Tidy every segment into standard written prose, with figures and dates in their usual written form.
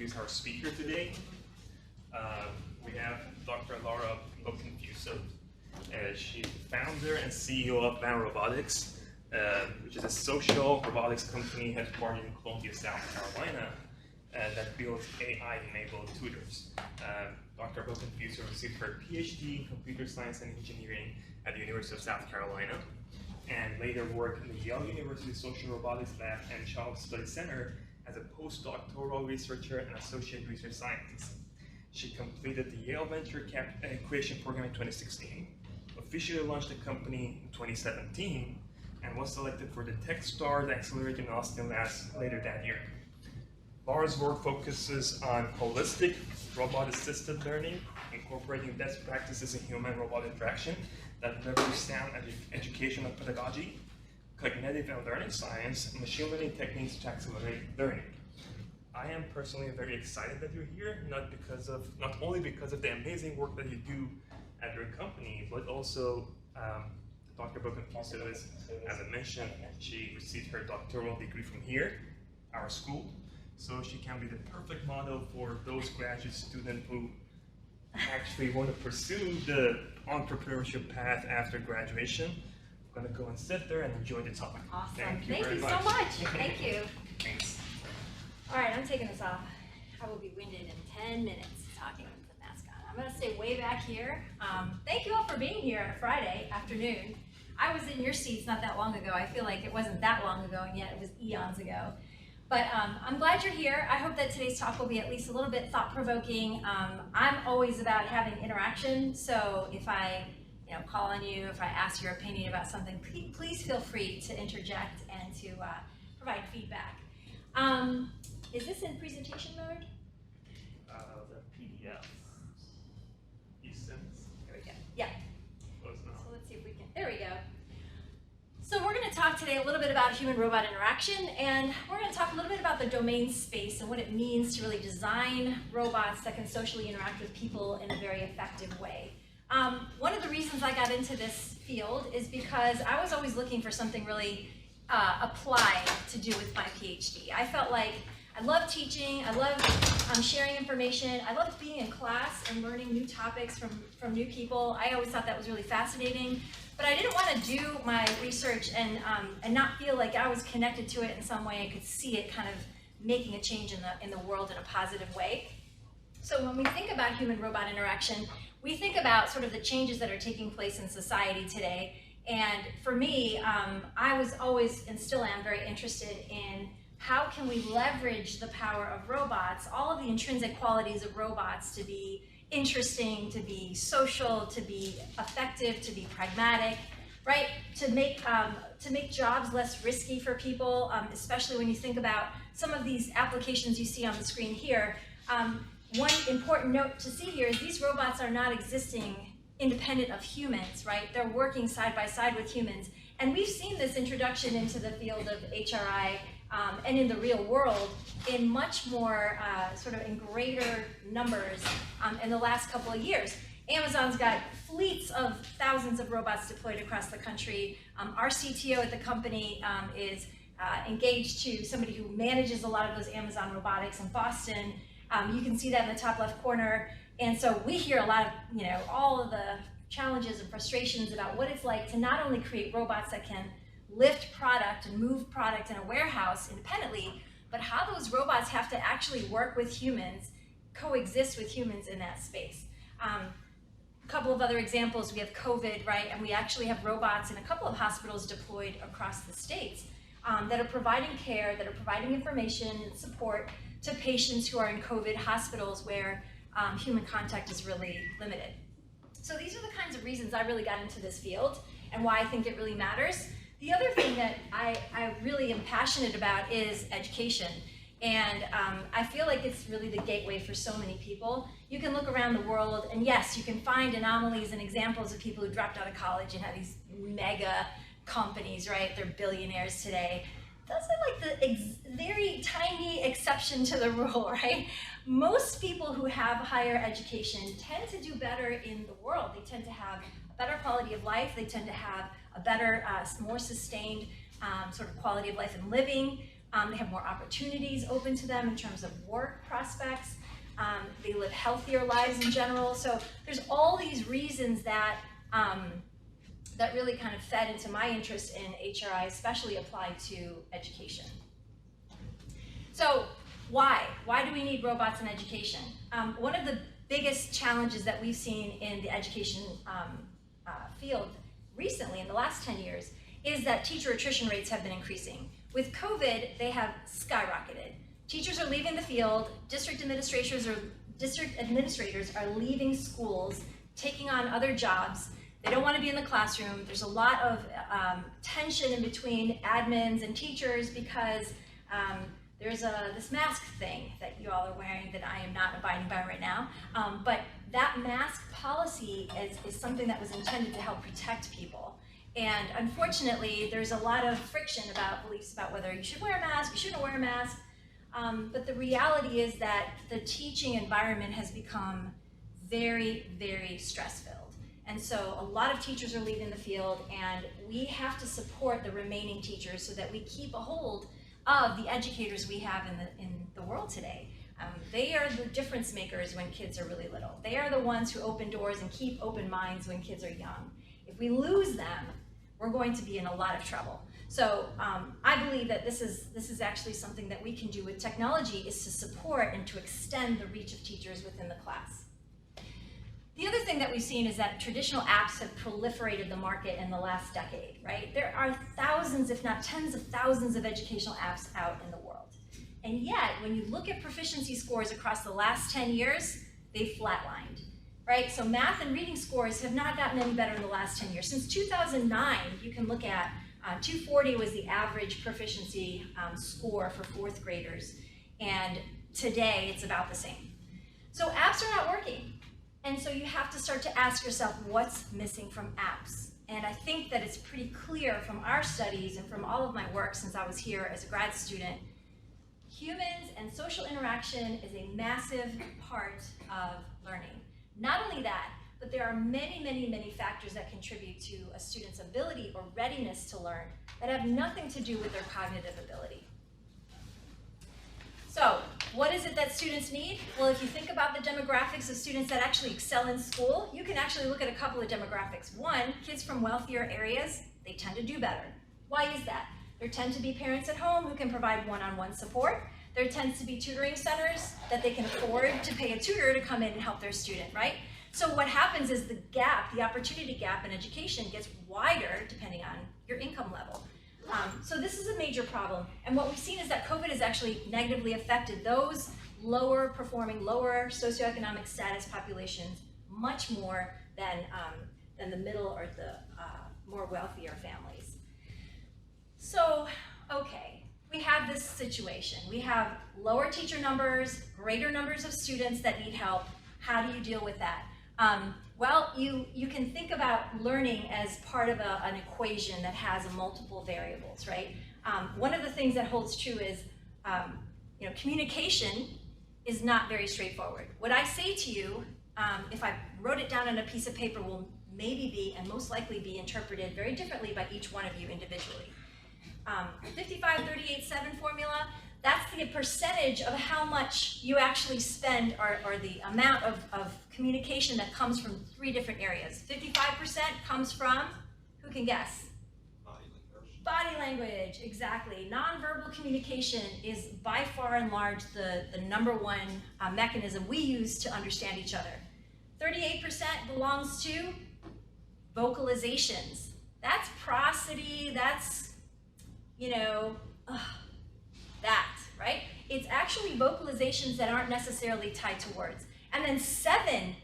introduce our speaker today. We have Dr. Laura Boccanfuso. She's the founder and CEO of Van Robotics, which is a social robotics company headquartered in Columbia, South Carolina, that builds AI-enabled tutors. Dr. Boccanfuso received her Ph.D. in computer science and engineering at the University of South Carolina, and later worked in the Yale University Social Robotics Lab and Child Study Center as a postdoctoral researcher and associate research scientist. She completed the Yale Venture Creation Program in 2016, officially launched the company in 2017, and was selected for the Techstars Accelerator in Austin later that year. Laura's work focuses on holistic robot-assisted learning, incorporating best practices in human-robot interaction that leverage sound educational pedagogy, cognitive and learning science, and machine learning techniques to accelerate learning. I am personally very excited that you're here, not only because of the amazing work that you do at your company, but also Dr. Boccanfuso is, as I mentioned, she received her doctoral degree from here, our school, so she can be the perfect model for those graduate students who actually want to pursue the entrepreneurship path after graduation. I'm going to go and sit there and enjoy the talk. Awesome. Thank you so much. much. Thank you. Thanks. All right, I'm taking this off. I will be winded in 10 minutes talking with the mask on. I'm going to stay way back here. Thank you all for being here on a Friday afternoon. I was in your seats not that long ago. I feel like it wasn't that long ago, and yet it was eons ago. But I'm glad you're here. I hope that today's talk will be at least a little bit thought-provoking. I'm always about having interaction, so if I call on you, if I ask your opinion about something, please feel free to interject and to provide feedback. Is this in presentation mode? The PDF. There we go. Yeah. Close now. So let's see if we can. There we go. So we're going to talk today a little bit about human-robot interaction, and we're going to talk a little bit about the domain space and what it means to really design robots that can socially interact with people in a very effective way. One of the reasons I got into this field is because I was always looking for something really applied to do with my PhD. I felt like I loved teaching, I loved sharing information, I loved being in class and learning new topics from new people. I always thought that was really fascinating, but I didn't want to do my research and not feel like I was connected to it in some way and could see it kind of making a change in the world in a positive way. So when we think about human-robot interaction, we think about sort of the changes that are taking place in society today. And for me, I was always, and still am, very interested in how can we leverage the power of robots, all of the intrinsic qualities of robots to be interesting, to be social, to be effective, to be pragmatic, right? To make jobs less risky for people, especially when you think about some of these applications you see on the screen here. One important note to see here is these robots are not existing independent of humans, right? They're working side by side with humans. And we've seen this introduction into the field of HRI and in the real world in much more, sort of in greater numbers in the last couple of years. Amazon's got fleets of thousands of robots deployed across the country. Our CTO at the company is engaged to somebody who manages a lot of those Amazon robotics in Boston. You can see that in the top left corner. And so we hear a lot of, all of the challenges and frustrations about what it's like to not only create robots that can lift product and move product in a warehouse independently, but how those robots have to actually work with humans, coexist with humans in that space. A couple of other examples, we have COVID, right? And we actually have robots in a couple of hospitals deployed across the states that are providing care, that are providing information and support to patients who are in COVID hospitals where human contact is really limited. So these are the kinds of reasons I really got into this field and why I think it really matters. The other thing that I really am passionate about is education. And I feel like it's really the gateway for so many people. You can look around the world, and yes, you can find anomalies and examples of people who dropped out of college and have these mega companies, right? They're billionaires today. Those are like the very tiny exception to the rule, right? Most people who have higher education tend to do better in the world. They tend to have a better quality of life. They tend to have a better, more sustained sort of quality of life and living. They have more opportunities open to them in terms of work prospects. They live healthier lives in general. So there's all these reasons that that really kind of fed into my interest in HRI, especially applied to education. So why? Why do we need robots in education? One of the biggest challenges that we've seen in the education field recently, in the last 10 years, is that teacher attrition rates have been increasing. With COVID, they have skyrocketed. Teachers are leaving the field, district administrators are leaving schools, taking on other jobs. They don't want to be in the classroom. There's a lot of tension in between admins and teachers because there's this mask thing that you all are wearing that I am not abiding by right now. But that mask policy is something that was intended to help protect people. And unfortunately, there's a lot of friction about beliefs about whether you should wear a mask, you shouldn't wear a mask. But the reality is that the teaching environment has become very, very stress-filled. And so a lot of teachers are leaving the field, and we have to support the remaining teachers so that we keep a hold of the educators we have in the world today. They are the difference makers when kids are really little. They are the ones who open doors and keep open minds when kids are young. If we lose them, we're going to be in a lot of trouble. So I believe that this is actually something that we can do with technology, is to support and to extend the reach of teachers within the class. The other thing that we've seen is that traditional apps have proliferated the market in the last decade, right? There are thousands, if not tens of thousands, of educational apps out in the world. And yet, when you look at proficiency scores across the last 10 years, they've flatlined, right? So math and reading scores have not gotten any better in the last 10 years. Since 2009, you can look at 240 was the average proficiency score for fourth graders, and today it's about the same. So apps are not working. And so you have to start to ask yourself, what's missing from apps? And I think that it's pretty clear from our studies and from all of my work since I was here as a grad student, humans and social interaction is a massive part of learning. Not only that, but there are many, many, many factors that contribute to a student's ability or readiness to learn that have nothing to do with their cognitive ability. So, what is it that students need? Well, if you think about the demographics of students that actually excel in school, you can actually look at a couple of demographics. One, kids from wealthier areas, they tend to do better. Why is that? There tend to be parents at home who can provide one-on-one support. There tends to be tutoring centers that they can afford to pay a tutor to come in and help their student, right? So what happens is the gap, the opportunity gap in education gets wider depending on your income level. So this is a major problem. And what we've seen is that COVID has actually negatively affected those lower performing, lower socioeconomic status populations much more than the middle or the more wealthier families. So, okay, we have this situation. We have lower teacher numbers, greater numbers of students that need help. How do you deal with that? Well, you can think about learning as part of an equation that has multiple variables, right? One of the things that holds true is, communication is not very straightforward. What I say to you, if I wrote it down on a piece of paper, will maybe be and most likely be interpreted very differently by each one of you individually. 55-38-7 formula, that's the percentage of how much you actually spend or the amount of communication that comes from 3 different areas. 55% comes from, who can guess? Body language, exactly. Nonverbal communication is by far and large the number one mechanism we use to understand each other. 38% belongs to vocalizations. That's prosody, that's, that, right? It's actually vocalizations that aren't necessarily tied to words. And then 7%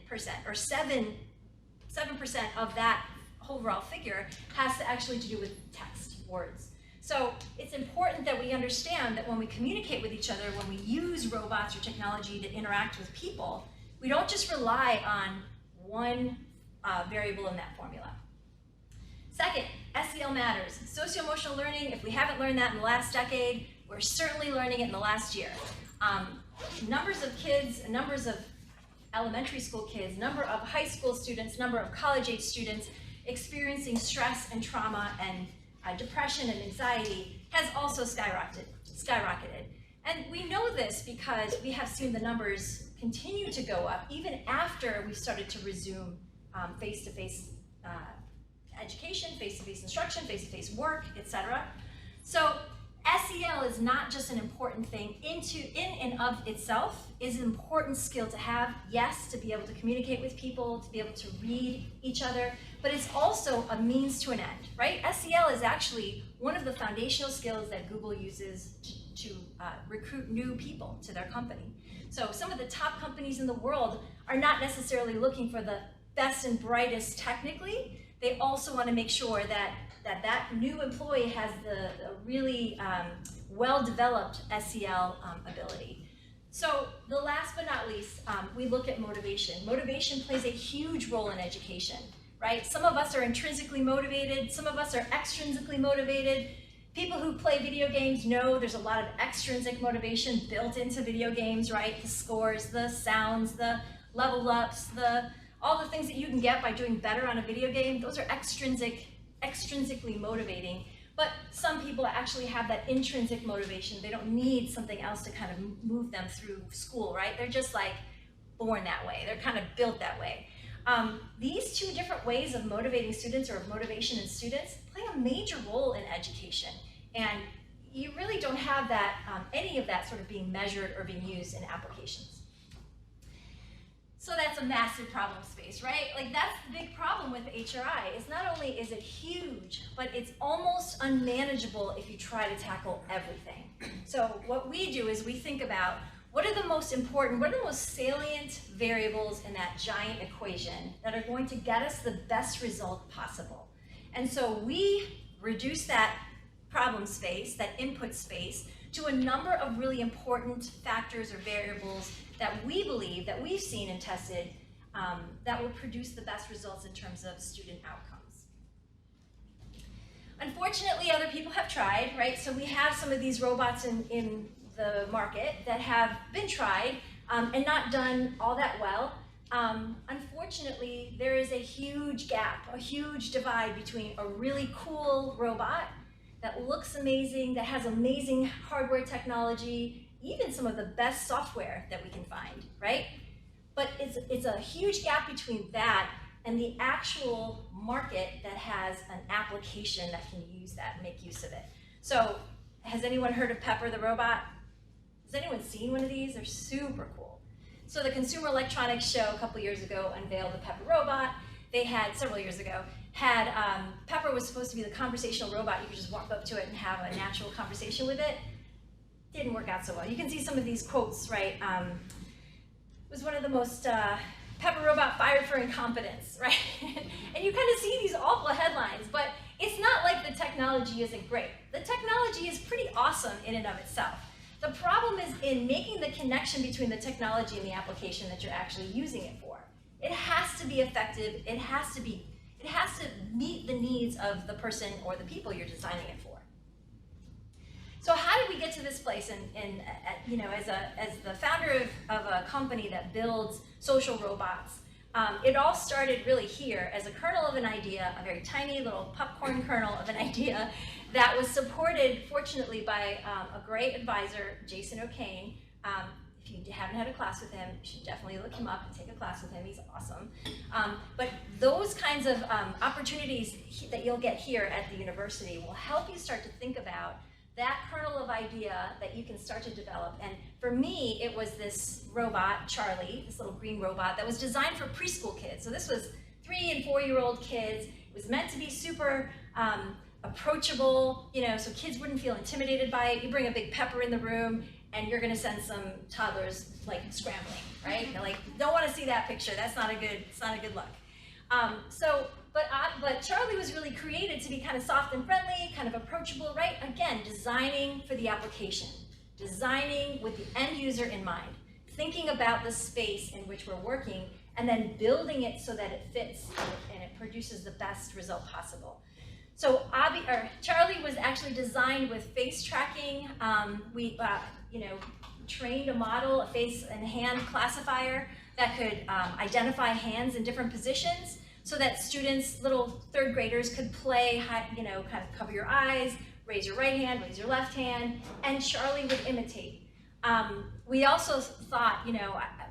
or 7% of that overall figure has to actually to do with text, words. So it's important that we understand that when we communicate with each other, when we use robots or technology to interact with people, we don't just rely on one variable in that formula. Second, SEL matters. Socio-emotional learning, if we haven't learned that in the last decade, we're certainly learning it in the last year. Numbers of kids, numbers of elementary school kids, number of high school students, number of college-age students experiencing stress and trauma and depression and anxiety has also skyrocketed. skyrocketed. And we know this because we have seen the numbers continue to go up even after we started to resume face-to-face education, face-to-face instruction, face-to-face work, etc. So SEL is not just an important thing in and of itself. It is an important skill to have, yes, to be able to communicate with people, to be able to read each other, but it's also a means to an end, right? SEL is actually one of the foundational skills that Google uses to recruit new people to their company. So some of the top companies in the world are not necessarily looking for the best and brightest technically. They also want to make sure that new employee has the really well-developed SEL ability. So the last but not least, we look at motivation. Motivation plays a huge role in education, right? Some of us are intrinsically motivated, some of us are extrinsically motivated. People who play video games know there's a lot of extrinsic motivation built into video games, right? The scores, the sounds, the level ups, all the things that you can get by doing better on a video game, those are extrinsically motivating. But some people actually have that intrinsic motivation. They don't need something else to kind of move them through school, right? They're just like born that way. They're kind of built that way. These two different ways of motivating students or of motivation in students play a major role in education. And you really don't have that, any of that sort of being measured or being used in applications. So that's a massive problem space, right? Like that's the big problem with HRI, is not only is it huge, but it's almost unmanageable if you try to tackle everything. So what we do is we think about what are the most important, what are the most salient variables in that giant equation that are going to get us the best result possible. And so we reduce that problem space, that input space, to a number of really important factors or variables that we believe, that we've seen and tested, that will produce the best results in terms of student outcomes. Unfortunately, other people have tried, right? So we have some of these robots in the market that have been tried and not done all that well. Unfortunately, there is a huge gap, a huge divide between a really cool robot that looks amazing, that has amazing hardware technology, even some of the best software that we can find, right? But it's a huge gap between that and the actual market that has an application that can use that, make use of it. So has anyone heard of Pepper the robot? Has anyone seen one of these? They're super cool. So the Consumer Electronics Show a couple years ago unveiled the Pepper robot. They had, several years ago, Pepper was supposed to be the conversational robot. You could just walk up to it and have a natural conversation with it. Didn't work out so well. You can see some of these quotes, right? It was one of the most, Pepper robot fired for incompetence, right? And you kind of see these awful headlines, but it's not like the technology isn't great. The technology is pretty awesome in and of itself. The problem is in making the connection between the technology and the application that you're actually using it for. It has to be effective. It has to meet the needs of the person or the people you're designing it for. So how did we get to this place? And you know, as the founder of a company that builds social robots, it all started really here as a kernel of an idea, a very tiny little popcorn kernel of an idea that was supported, fortunately, by a great advisor, Jason O'Kane. If you haven't had a class with him, you should definitely look him up and take a class with him. He's awesome. But those kinds of opportunities that you'll get here at the university will help you start to think about that kernel of idea that you can start to develop. And for me, it was this robot, Charlie, this little green robot that was designed for preschool kids. So this was 3- and 4-year-old kids. It was meant to be super approachable, you know, so kids wouldn't feel intimidated by it. You bring a big Pepper in the room, and you're going to send some toddlers like scrambling, right? They're like, don't want to see that picture. That's not a good. It's not a good look. But Charlie was really created to be kind of soft and friendly, kind of approachable, right? Again, designing for the application, designing with the end user in mind, thinking about the space in which we're working, and then building it so that it fits and it produces the best result possible. So Charlie was actually designed with face tracking. We trained a model, a face and hand classifier that could identify hands in different positions so that students, little third graders, could play, kind of cover your eyes, raise your right hand, raise your left hand, and Charlie would imitate. We also thought,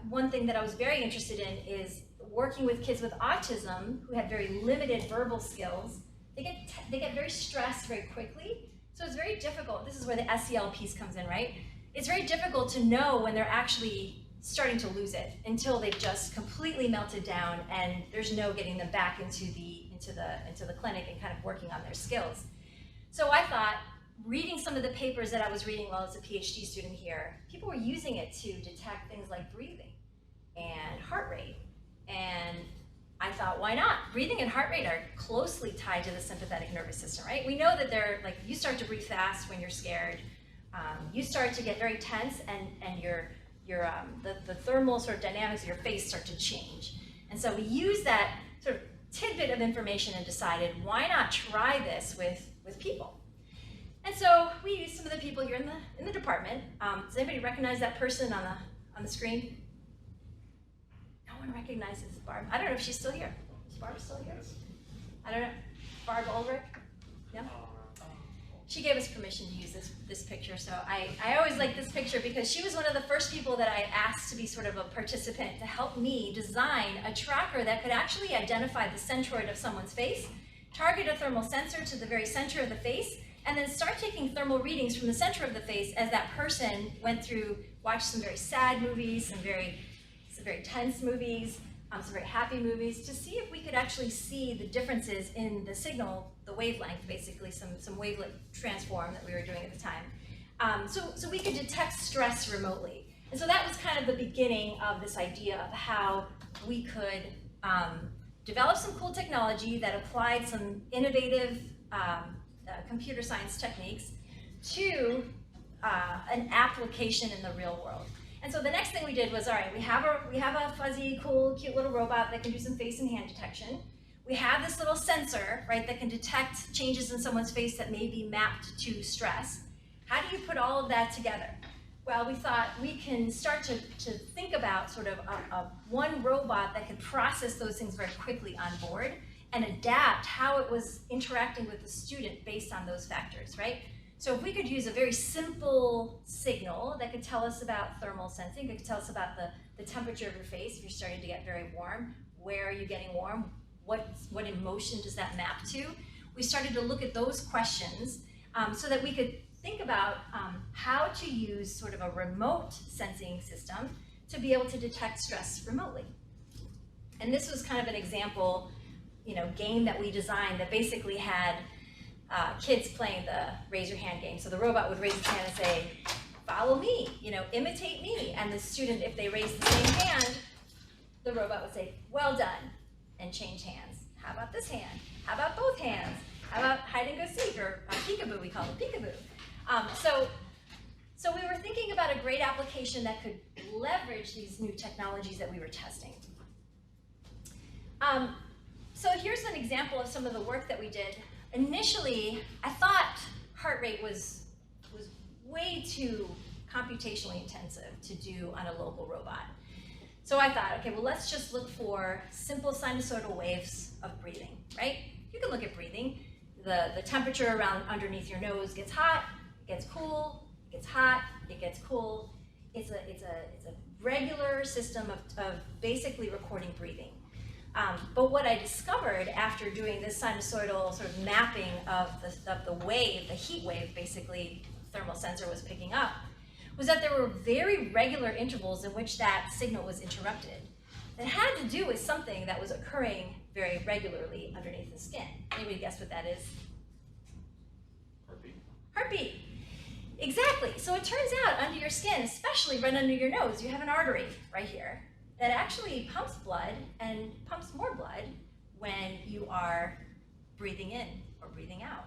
one thing that I was very interested in is working with kids with autism who had very limited verbal skills. They get very stressed very quickly, so it's very difficult. This is where the SEL piece comes in, right? It's very difficult to know when they're actually starting to lose it until they've just completely melted down and there's no getting them back into the clinic and kind of working on their skills. So I thought, reading some of the papers that I was reading while I was a PhD student here, people were using it to detect things like breathing and heart rate. And I thought, why not? Breathing and heart rate are closely tied to the sympathetic nervous system, right? We know that they're like, you start to breathe fast when you're scared. You start to get very tense, and the thermal sort of dynamics of your face start to change. And so we used that sort of tidbit of information and decided, why not try this with people? And so we used some of the people here in the department. Does anybody recognize that person on the screen? No one recognizes Barb. I don't know if she's still here. Is Barb still here? I don't know. Barb Ulrich? Yeah? She gave us permission to use this picture, so I always like this picture because she was one of the first people that I asked to be sort of a participant to help me design a tracker that could actually identify the centroid of someone's face, target a thermal sensor to the very center of the face, and then start taking thermal readings from the center of the face as that person watched some very sad movies, some very tense movies, some very happy movies, to see if we could actually see the differences in the signal, the wavelength, basically some wavelength transform that we were doing at the time. So we could detect stress remotely. And so that was kind of the beginning of this idea of how we could develop some cool technology that applied some innovative computer science techniques to an application in the real world. And so the next thing we did was, all right, we have a fuzzy, cool, cute little robot that can do some face and hand detection. We have this little sensor, right, that can detect changes in someone's face that may be mapped to stress. How do you put all of that together? Well, we thought we can start to think about sort of one robot that could process those things very quickly on board and adapt how it was interacting with the student based on those factors, right? So if we could use a very simple signal that could tell us about thermal sensing, that could tell us about the temperature of your face if you're starting to get very warm, where are you getting warm, what emotion does that map to? We started to look at those questions so that we could think about how to use sort of a remote sensing system to be able to detect stress remotely. And this was kind of an example, game that we designed that basically had kids playing the raise your hand game. So the robot would raise his hand and say, follow me, imitate me. And the student, if they raise the same hand, the robot would say, well done, and change hands. How about this hand? How about both hands? How about hide and go seek, or peekaboo, we call it peekaboo. So we were thinking about a great application that could leverage these new technologies that we were testing. So here's an example of some of the work that we did. Initially, I thought heart rate was way too computationally intensive to do on a local robot. So I thought, okay, well, let's just look for simple sinusoidal waves of breathing, right? You can look at breathing. The temperature around underneath your nose gets hot, it gets cool, it gets hot, it gets cool. It's a regular system of basically recording breathing. But what I discovered after doing this sinusoidal sort of mapping of the wave, the heat wave, basically, thermal sensor was picking up, was that there were very regular intervals in which that signal was interrupted. That had to do with something that was occurring very regularly underneath the skin. Anybody guess what that is? Heartbeat. Heartbeat. Exactly. So it turns out under your skin, especially right under your nose, you have an artery right here that actually pumps blood and pumps more blood when you are breathing in or breathing out.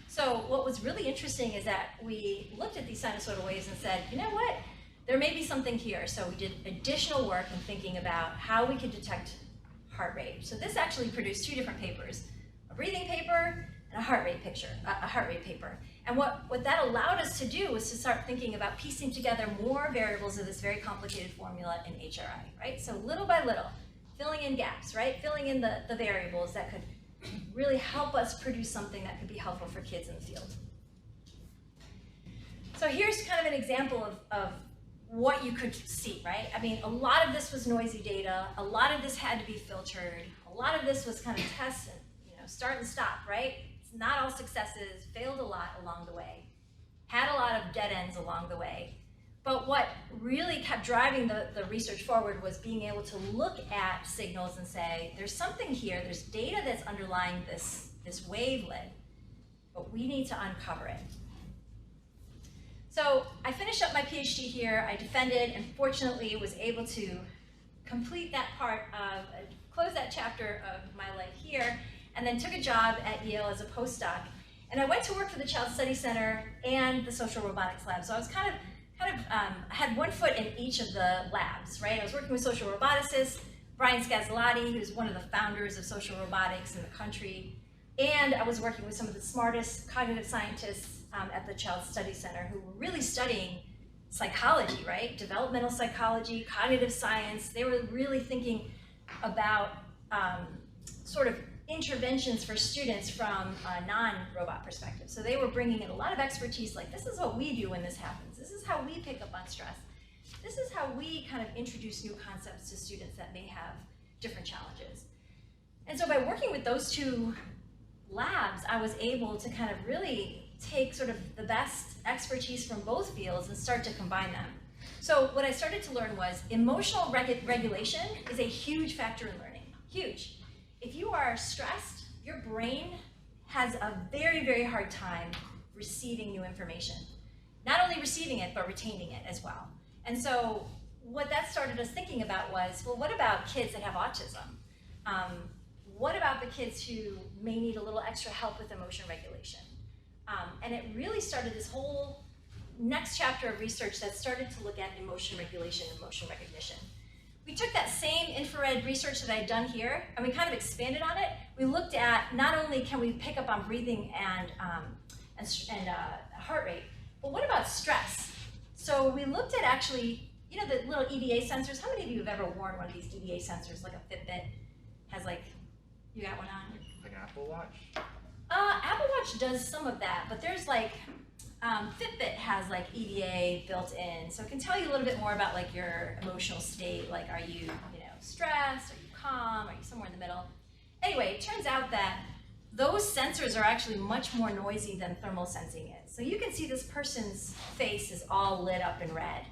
So what was really interesting is that we looked at these sinusoidal waves and said, you know what, there may be something here. So we did additional work in thinking about how we could detect heart rate. So this actually produced two different papers, a breathing paper and a heart rate paper. And what that allowed us to do was to start thinking about piecing together more variables of this very complicated formula in HRI, right? So little by little, filling in gaps, right? Filling in the variables that could really help us produce something that could be helpful for kids in the field. So here's kind of an example of what you could see, right? I mean, a lot of this was noisy data. A lot of this had to be filtered. A lot of this was kind of tests and, start and stop, right? It's not all successes, failed a lot along the way, had a lot of dead ends along the way. But what really kept driving the research forward was being able to look at signals and say, there's something here, there's data that's underlying this wavelet, but we need to uncover it. So I finished up my Ph.D. here, I defended, and fortunately was able to complete that part of, close that chapter of my life here, and then took a job at Yale as a postdoc. And I went to work for the Child Study Center and the Social Robotics Lab. So I was kind of had one foot in each of the labs, right? I was working with social roboticists, Brian Scazzolati, who's one of the founders of social robotics in the country, and I was working with some of the smartest cognitive scientists at the Child Study Center who were really studying psychology, right? Developmental psychology, cognitive science. They were really thinking about sort of interventions for students from a non-robot perspective. So they were bringing in a lot of expertise, like this is what we do when this happens. This is how we pick up on stress. This is how we kind of introduce new concepts to students that may have different challenges. And so by working with those two labs, I was able to kind of really take sort of the best expertise from both fields and start to combine them. So what I started to learn was emotional regulation is a huge factor in learning, huge. If you are stressed, your brain has a very, very hard time receiving new information. Not only receiving it, but retaining it as well. And so what that started us thinking about was, well, what about kids that have autism? What about the kids who may need a little extra help with emotion regulation? And it really started this whole next chapter of research that started to look at emotion regulation and emotion recognition. We took that same infrared research that I had done here, and we kind of expanded on it. We looked at not only can we pick up on breathing and heart rate, but what about stress? So we looked at actually, the little EDA sensors. How many of you have ever worn one of these EDA sensors, like a Fitbit? Has you got one on? Like an Apple Watch? Apple Watch does some of that, but there's Fitbit has EDA built in, so it can tell you a little bit more about your emotional state, are you stressed, are you calm, are you somewhere in the middle? Anyway, it turns out that those sensors are actually much more noisy than thermal sensing is. So you can see this person's face is all lit up in red.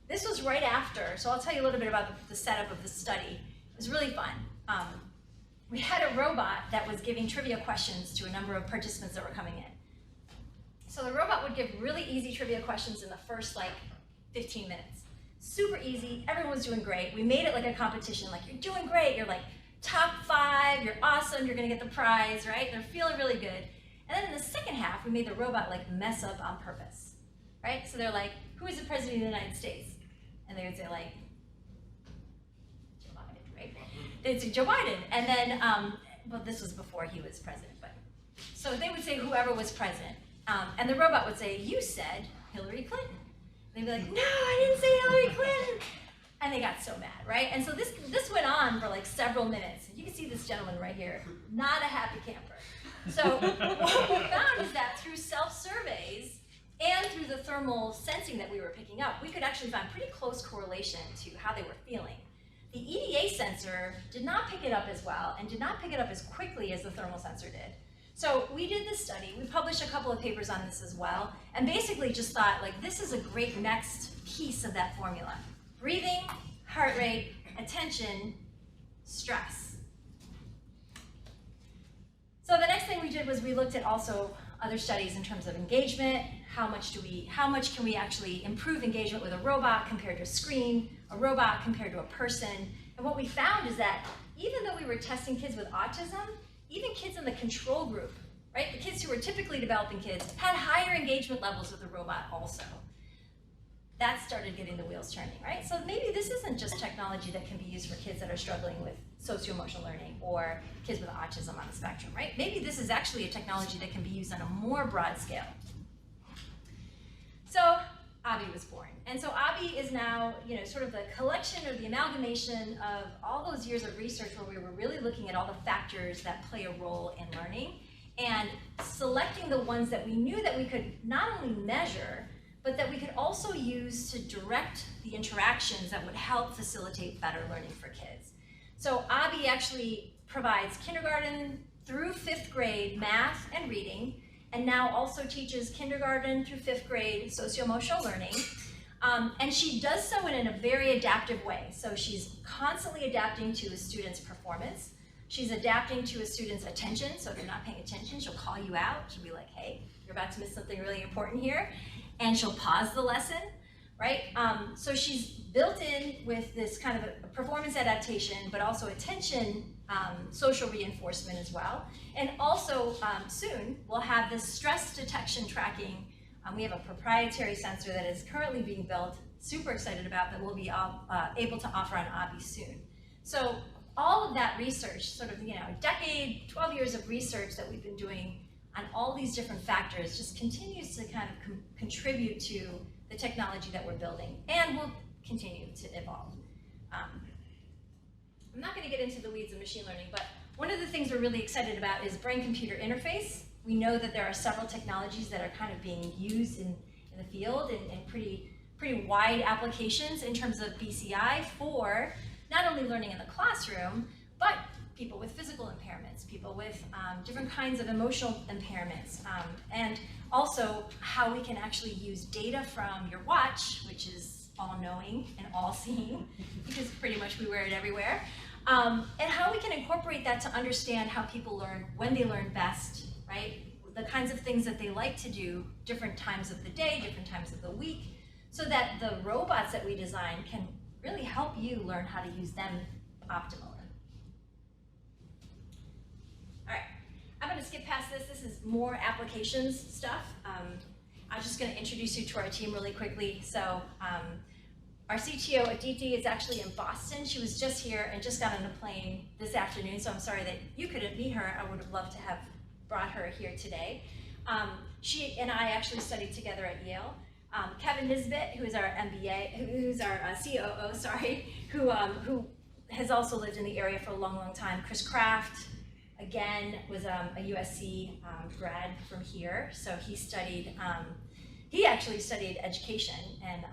This was right after, so I'll tell you a little bit about the setup of the study. It was really fun. We had a robot that was giving trivia questions to a number of participants that were coming in. So the robot would give really easy trivia questions in the first 15 minutes. Super easy, everyone was doing great. We made it like a competition, you're doing great, you're top 5, you're awesome, you're gonna get the prize, right? They're feeling really good. And then in the second half, we made the robot mess up on purpose, right? So they're who is the president of the United States? And they would say Joe Biden, right? They'd say Joe Biden, and then, well, this was before he was president, but. So they would say whoever was president. And the robot would say, you said Hillary Clinton. They'd be like, no, I didn't say Hillary Clinton. And they got so mad, right? And so this went on for several minutes. You can see this gentleman right here, not a happy camper. So what we found is that through self-surveys and through the thermal sensing that we were picking up, we could actually find pretty close correlation to how they were feeling. The EDA sensor did not pick it up as well and did not pick it up as quickly as the thermal sensor did. So we did this study, we published a couple of papers on this as well, and basically just thought this is a great next piece of that formula. Breathing, heart rate, attention, stress. So the next thing we did was we looked at also other studies in terms of engagement, how much can we actually improve engagement with a robot compared to a screen, a robot compared to a person, and what we found is that even though we were testing kids with autism, even kids in the control group, right? The kids who were typically developing kids had higher engagement levels with the robot also. That started getting the wheels turning, right? So maybe this isn't just technology that can be used for kids that are struggling with socio-emotional learning or kids with autism on the spectrum, right? Maybe this is actually a technology that can be used on a more broad scale. So Abby was born. And so Abby is now, sort of the collection or the amalgamation of all those years of research where we were really looking at all the factors that play a role in learning and selecting the ones that we knew that we could not only measure, but that we could also use to direct the interactions that would help facilitate better learning for kids. So Abby actually provides kindergarten through 5th grade math and reading, and now also teaches kindergarten through 5th grade socio-emotional learning. And she does so in a very adaptive way. So she's constantly adapting to a student's performance. She's adapting to a student's attention. So if you're not paying attention, she'll call you out. She'll be like, hey, you're about to miss something really important here. And she'll pause the lesson, right? So she's built in with this kind of a performance adaptation, but also attention social reinforcement as well. And also soon we'll have this stress detection tracking. We have a proprietary sensor that is currently being built, super excited about, that we'll be able to offer on Abby soon. So all of that research, sort of, a decade, 12 years of research that we've been doing on all these different factors just continues to kind of contribute to the technology that we're building and will continue to evolve. I'm not going to get into the weeds of machine learning, but one of the things we're really excited about is brain-computer interface. We know that there are several technologies that are kind of being used in the field and pretty wide applications in terms of BCI for not only learning in the classroom, but people with physical impairments, people with different kinds of emotional impairments, and also how we can actually use data from your watch, which is all-knowing and all-seeing, because pretty much we wear it everywhere, and how we can incorporate that to understand how people learn, when they learn best, right? The kinds of things that they like to do different times of the day, different times of the week, so that the robots that we design can really help you learn how to use them optimally. All right, I'm going to skip past this. This is more applications stuff. I'm just going to introduce you to our team really quickly. So our CTO, Aditi, is actually in Boston. She was just here and just got on a plane this afternoon, so I'm sorry that you couldn't meet her. I would have loved to have brought her here today. She and I actually studied together at Yale. Kevin Nisbet, who is our MBA, who's our COO, sorry, who has also lived in the area for a long, long time. Chris Kraft, again, was a USC grad from here, so he studied. He actually studied education and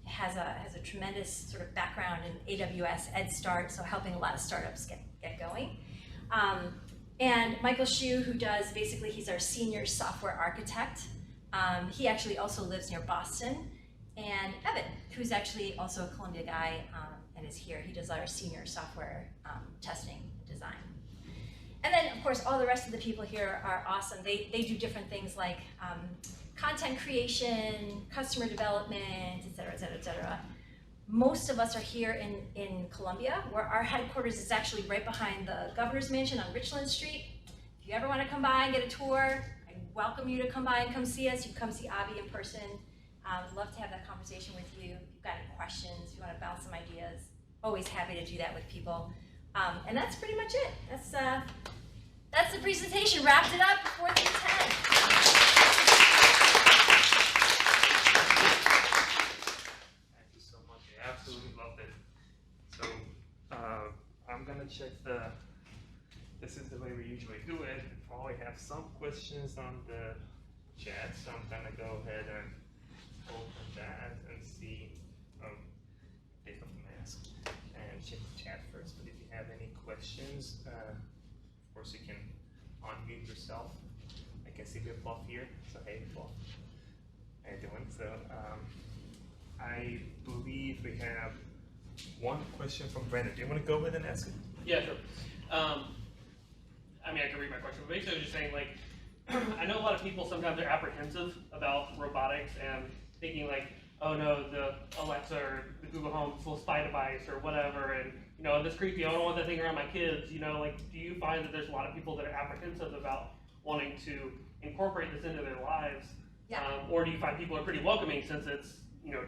has a tremendous sort of background in AWS EdStart, so helping a lot of startups get going. And Michael Hsu, who does, basically, he's our senior software architect. He actually also lives near Boston. And Evan, who's actually also a Columbia guy and is here. He does our senior software testing design. And then, of course, all the rest of the people here are awesome. They do different things like content creation, customer development, et cetera, et cetera, et cetera. Most of us are here in Columbia, where our headquarters is actually right behind the Governor's Mansion on Richland Street. If you ever want to come by and get a tour, I welcome you to come by and come see us. You can come see Abby in person. I'd love to have that conversation with you. If you've got any questions, if you want to bounce some ideas, always happy to do that with people. And that's pretty much it. That's the presentation. Wrapped it up before the 10. Absolutely loved it. So I'm gonna check this is the way we usually do it. We probably have some questions on the chat, so I'm gonna go ahead and open that and see, take off the mask and check the chat first. But if you have any questions, of course you can unmute yourself. I can see Bip Buff here, so hey Buff, how you doing? So I believe we have one question from Brandon. Do you want to go ahead and ask it? Yeah, sure. I mean, I can read my question, but basically I was just saying, like, I know a lot of people sometimes are apprehensive about robotics and thinking like, oh no, the Alexa or the Google Home full spy device or whatever, and that's creepy, I don't want that thing around my kids, like, do you find that there's a lot of people that are apprehensive about wanting to incorporate this into their lives? Yeah. Or do you find people are pretty welcoming since it's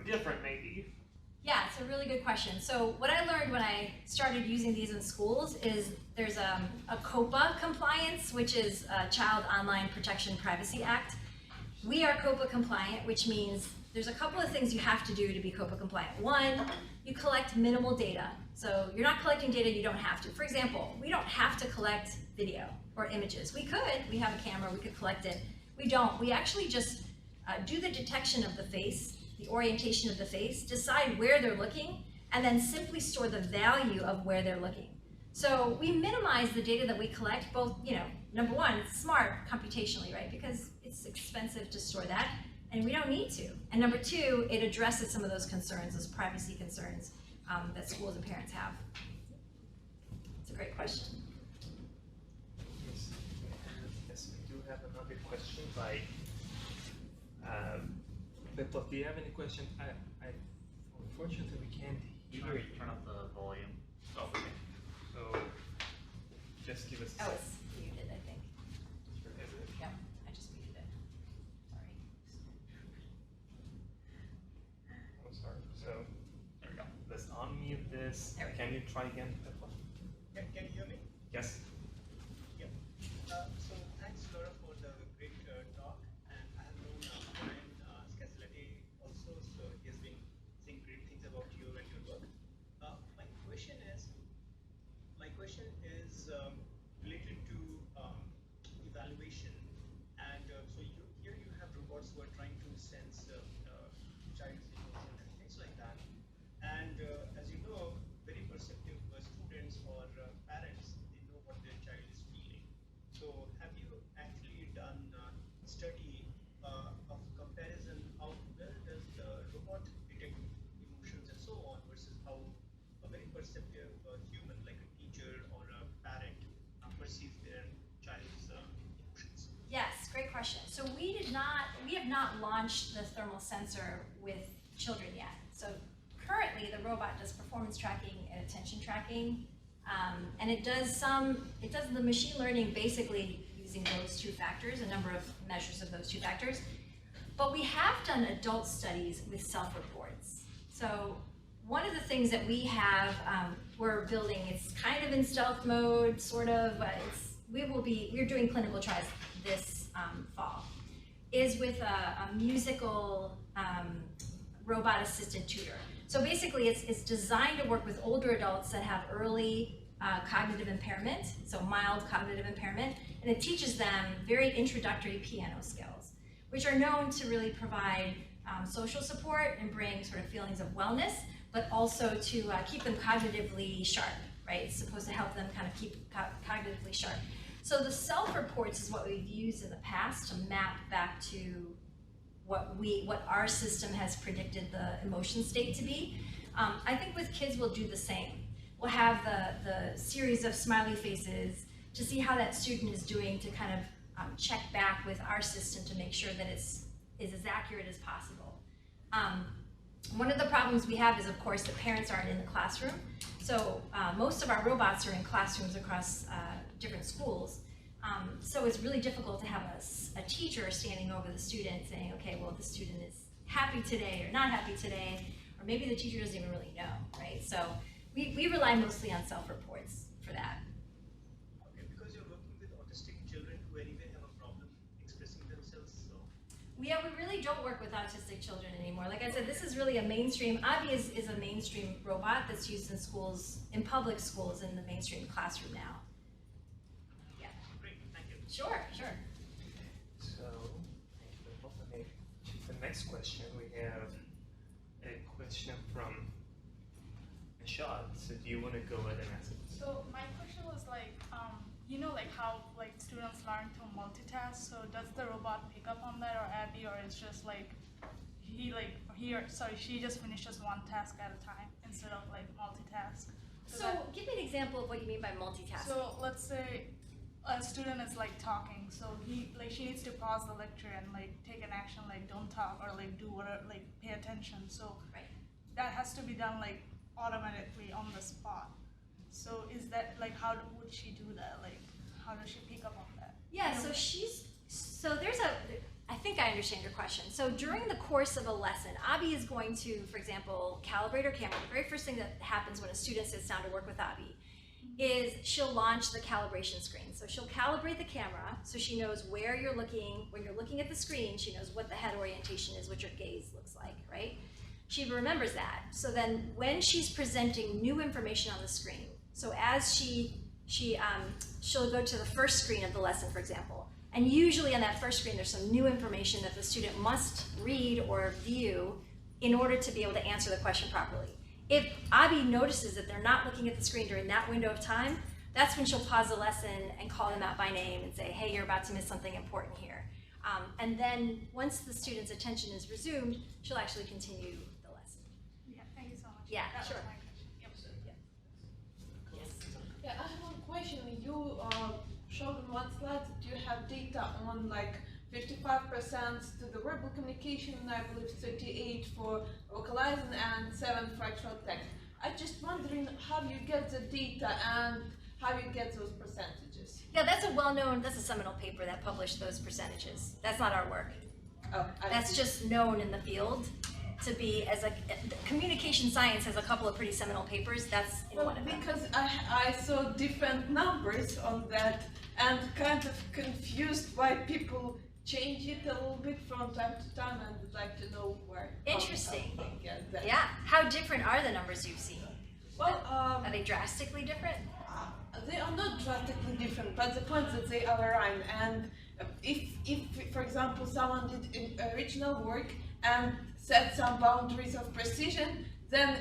different maybe? Yeah, it's a really good question. So what I learned when I started using these in schools is there's a COPPA compliance, which is Child Online Protection Privacy Act. We are COPPA compliant, which means there's a couple of things you have to do to be COPPA compliant. One, you collect minimal data. So you're not collecting data you don't have to. For example, we don't have to collect video or images. We could, we have a camera, we could collect it. We don't. We actually just do the detection of the face, the orientation of the face, decide where they're looking, and then simply store the value of where they're looking. So we minimize the data that we collect, both, number one, it's smart computationally, right? Because it's expensive to store that, and we don't need to. And number two, it addresses some of those concerns, those privacy concerns that schools and parents have. It's a great question. Yes, we do have another question by Biplov. Do you have any question? Unfortunately, we can't hear you. Turn up the volume. Oh, okay. So, just give us. Oh, it's muted, I think. Sure, is it? Yeah, I just muted it. Sorry. I'm sorry. So, there we go. Let's unmute this. Can you try again, Biplov? Can you hear me? Yes. Yeah. So thanks, Laura, for the great talk. And I have known Brian Scazzaletti also, so he has been saying great things about you and your work. My question is related to evaluation. And so here you have robots who are trying to sense child's emotion and things like that. And as you know, very perceptive students or parents, they know what their child is feeling. So have you actually done a study of comparison, how well does the robot detect emotions and so on versus how a very perceptive human like a teacher or a parent perceives their child's emotions? Yes, great question. So we have not launched the thermal sensor with children yet. So currently the robot does performance tracking and attention tracking, and it does the machine learning basically using those two factors, a number of measures of those two factors. But we have done adult studies with self-reports. So one of the things that we have, we're building, it's kind of in stealth mode, sort of, but we're doing clinical trials this fall, is with a musical robot-assisted tutor. So basically, it's designed to work with older adults that have early cognitive impairment, so mild cognitive impairment, and it teaches them very introductory piano skills, which are known to really provide social support and bring sort of feelings of wellness, but also to keep them cognitively sharp, right? It's supposed to help them kind of keep cognitively sharp. So the self-reports is what we've used in the past to map back to what our system has predicted the emotion state to be. I think with kids we'll do the same. We'll have the series of smiley faces to see how that student is doing, to kind of check back with our system to make sure that it's as accurate as possible. One of the problems we have is, of course, that parents aren't in the classroom. So most of our robots are in classrooms across different schools. So it's really difficult to have a teacher standing over the student saying, okay, well, the student is happy today or not happy today, or maybe the teacher doesn't even really know, right? So we rely mostly on self-reports for that. Okay, because you're working with autistic children who anyway have a problem expressing themselves, so. Yeah, we really don't work with autistic children anymore. Like I said, this is really a mainstream, Abby is a mainstream robot that's used in schools, in public schools, in the mainstream classroom now. Yeah. Great, thank you. Sure, sure. So, the next question, we have a question from Nishad. So do you want to go ahead and answer this? So my question was like, like how like students learn to multitask. So does the robot pick up on that, or Abby, or it's just like she just finishes one task at a time instead of like multitask? So give me an example of what you mean by multitasking. So let's say a student is like talking, so she needs to pause the lecture and like take an action, like don't talk or like do whatever, like pay attention. So right. That that has to be done like automatically on the spot. So is that like, how would she do that? Like how does she pick up on that? Yeah, I think I understand your question. So during the course of a lesson, Abby is going to, for example, calibrate her camera. The very first thing that happens when a student sits down to work with Abby is she'll launch the calibration screen. So she'll calibrate the camera so she knows where you're looking. When you're looking at the screen, she knows what the head orientation is, what your gaze looks like, right? She remembers that. So then when she's presenting new information on the screen, so as she'll go to the first screen of the lesson, for example, And usually on that first screen, there's some new information that the student must read or view in order to be able to answer the question properly. If Abby notices that they're not looking at the screen during that window of time, that's when she'll pause the lesson and call them out by name and say, hey, you're about to miss something important here. And then once the student's attention is resumed, she'll actually continue the lesson. Yeah, thank you so much. Yeah, That was sure. my question. Yep. Yes. Yeah, I have one question. You showed on one slide that you have data on like 55% to the verbal communication, and I believe 38 for vocalizing and 7 for actual text. I'm just wondering how you get the data and how you get those percentages. Yeah, that's a seminal paper that published those percentages. That's not our work. Oh, That's just known in the field to be as communication science has a couple of pretty seminal papers. That's in one of them. Because I saw different numbers on that and kind of confused why people change it a little bit from time to time, and would like to know where. Interesting. how they get that. Yeah. How different are the numbers you've seen? Well, Are they drastically different? they are not drastically different, but the point that they align. And if for example, someone did original work and set some boundaries of precision, then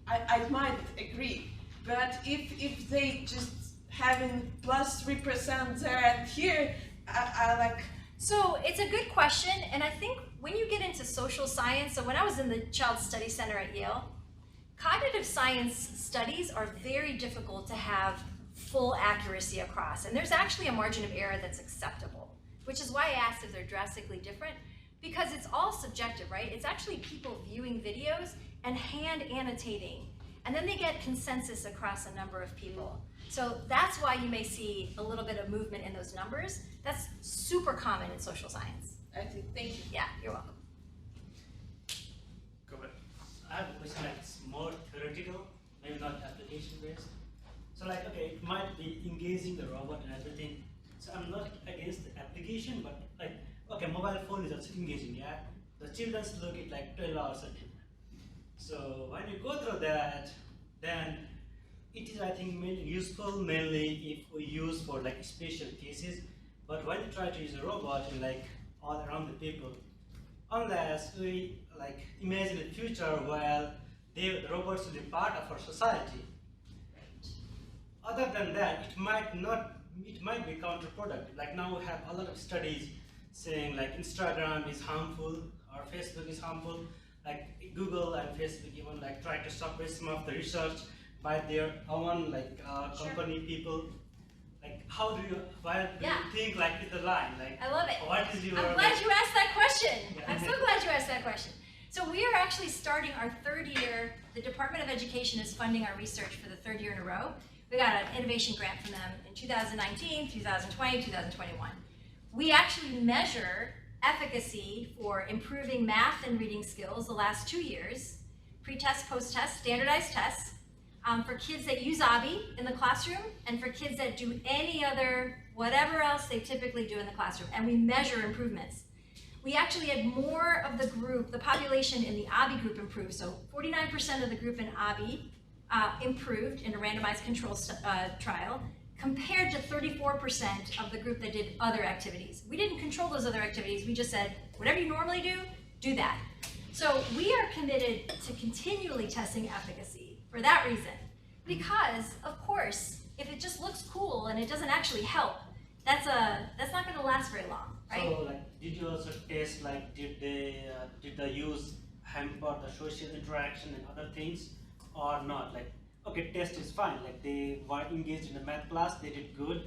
I might agree. But if they just having plus 3% there and here, I like. So it's a good question, and I think when you get into social science, so when I was in the Child Study Center at Yale, cognitive science studies are very difficult to have full accuracy across, and there's actually a margin of error that's acceptable, which is why I asked if they're drastically different, because it's all subjective, right? It's actually people viewing videos and hand annotating, and then they get consensus across a number of people. So that's why you may see a little bit of movement in those numbers. That's super common in social science. I see. Thank you. Yeah, you're welcome. Go ahead. I have a question like it's more theoretical, maybe not application based. So like, okay, it might be engaging the robot and everything. So I'm not against the application, but like, okay, mobile phone is also engaging, yeah? The children look at like 12 hours a day. So when you go through that, then it is, I think, mainly useful mainly if we use for like special cases. But when you try to use a robot in like all around the people, unless we like imagine a future where the robots will be part of our society. Other than that, it might be counterproductive. Like now we have a lot of studies saying like Instagram is harmful or Facebook is harmful. Like Google and Facebook even like try to suppress some of the research by their own like company people. Like how do you, why do you think like it's the line? Like I love it. What is your? I'm glad you asked that question. Yeah. I'm so glad you asked that question. So we are actually starting our third year. The Department of Education is funding our research for the third year in a row. We got an innovation grant from them in 2019, 2020, 2021. We actually measure efficacy for improving math and reading skills the last 2 years, pre-test, post-test, standardized tests, for kids that use Abi in the classroom and for kids that do any other, whatever else they typically do in the classroom, and we measure improvements. We actually had more of the group, the population in the Abi group improved, so 49% of the group in Abi improved in a randomized control trial, compared to 34% of the group that did other activities. We didn't control those other activities, we just said, whatever you normally do, do that. So we are committed to continually testing efficacy for that reason. Because, of course, if it just looks cool and it doesn't actually help, that's not gonna last very long, right? So like, did you also test like, did the use hamper the social interaction and other things or not? Like, okay, test is fine, like they were engaged in a math class, they did good,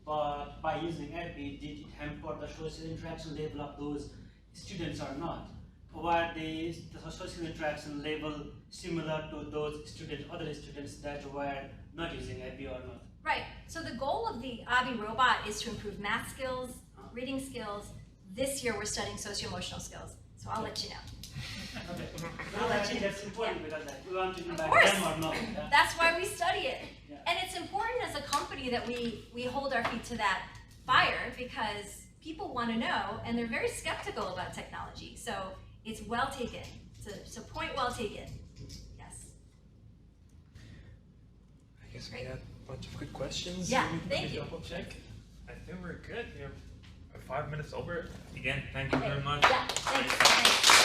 but by using Abi, did it hamper the social interaction level of those students or not? Were the social interaction level similar to those students, other students that were not using Abi or not? Right, so the goal of the Abi robot is to improve math skills, reading skills. This year we're studying socio-emotional skills, so I'll let you know. Okay. No, I think that's important because like, we want to Of invite course. them or not. Yeah. That's why we study it. Yeah. And it's important as a company that we hold our feet to that fire because people want to know and they're very skeptical about technology. So it's well taken. It's a point well taken. Yes. I guess we had a bunch of good questions. Yeah, Let me thank you. double check. I think we're good here. 5 minutes over. Again, thank you very much. Yeah, thanks.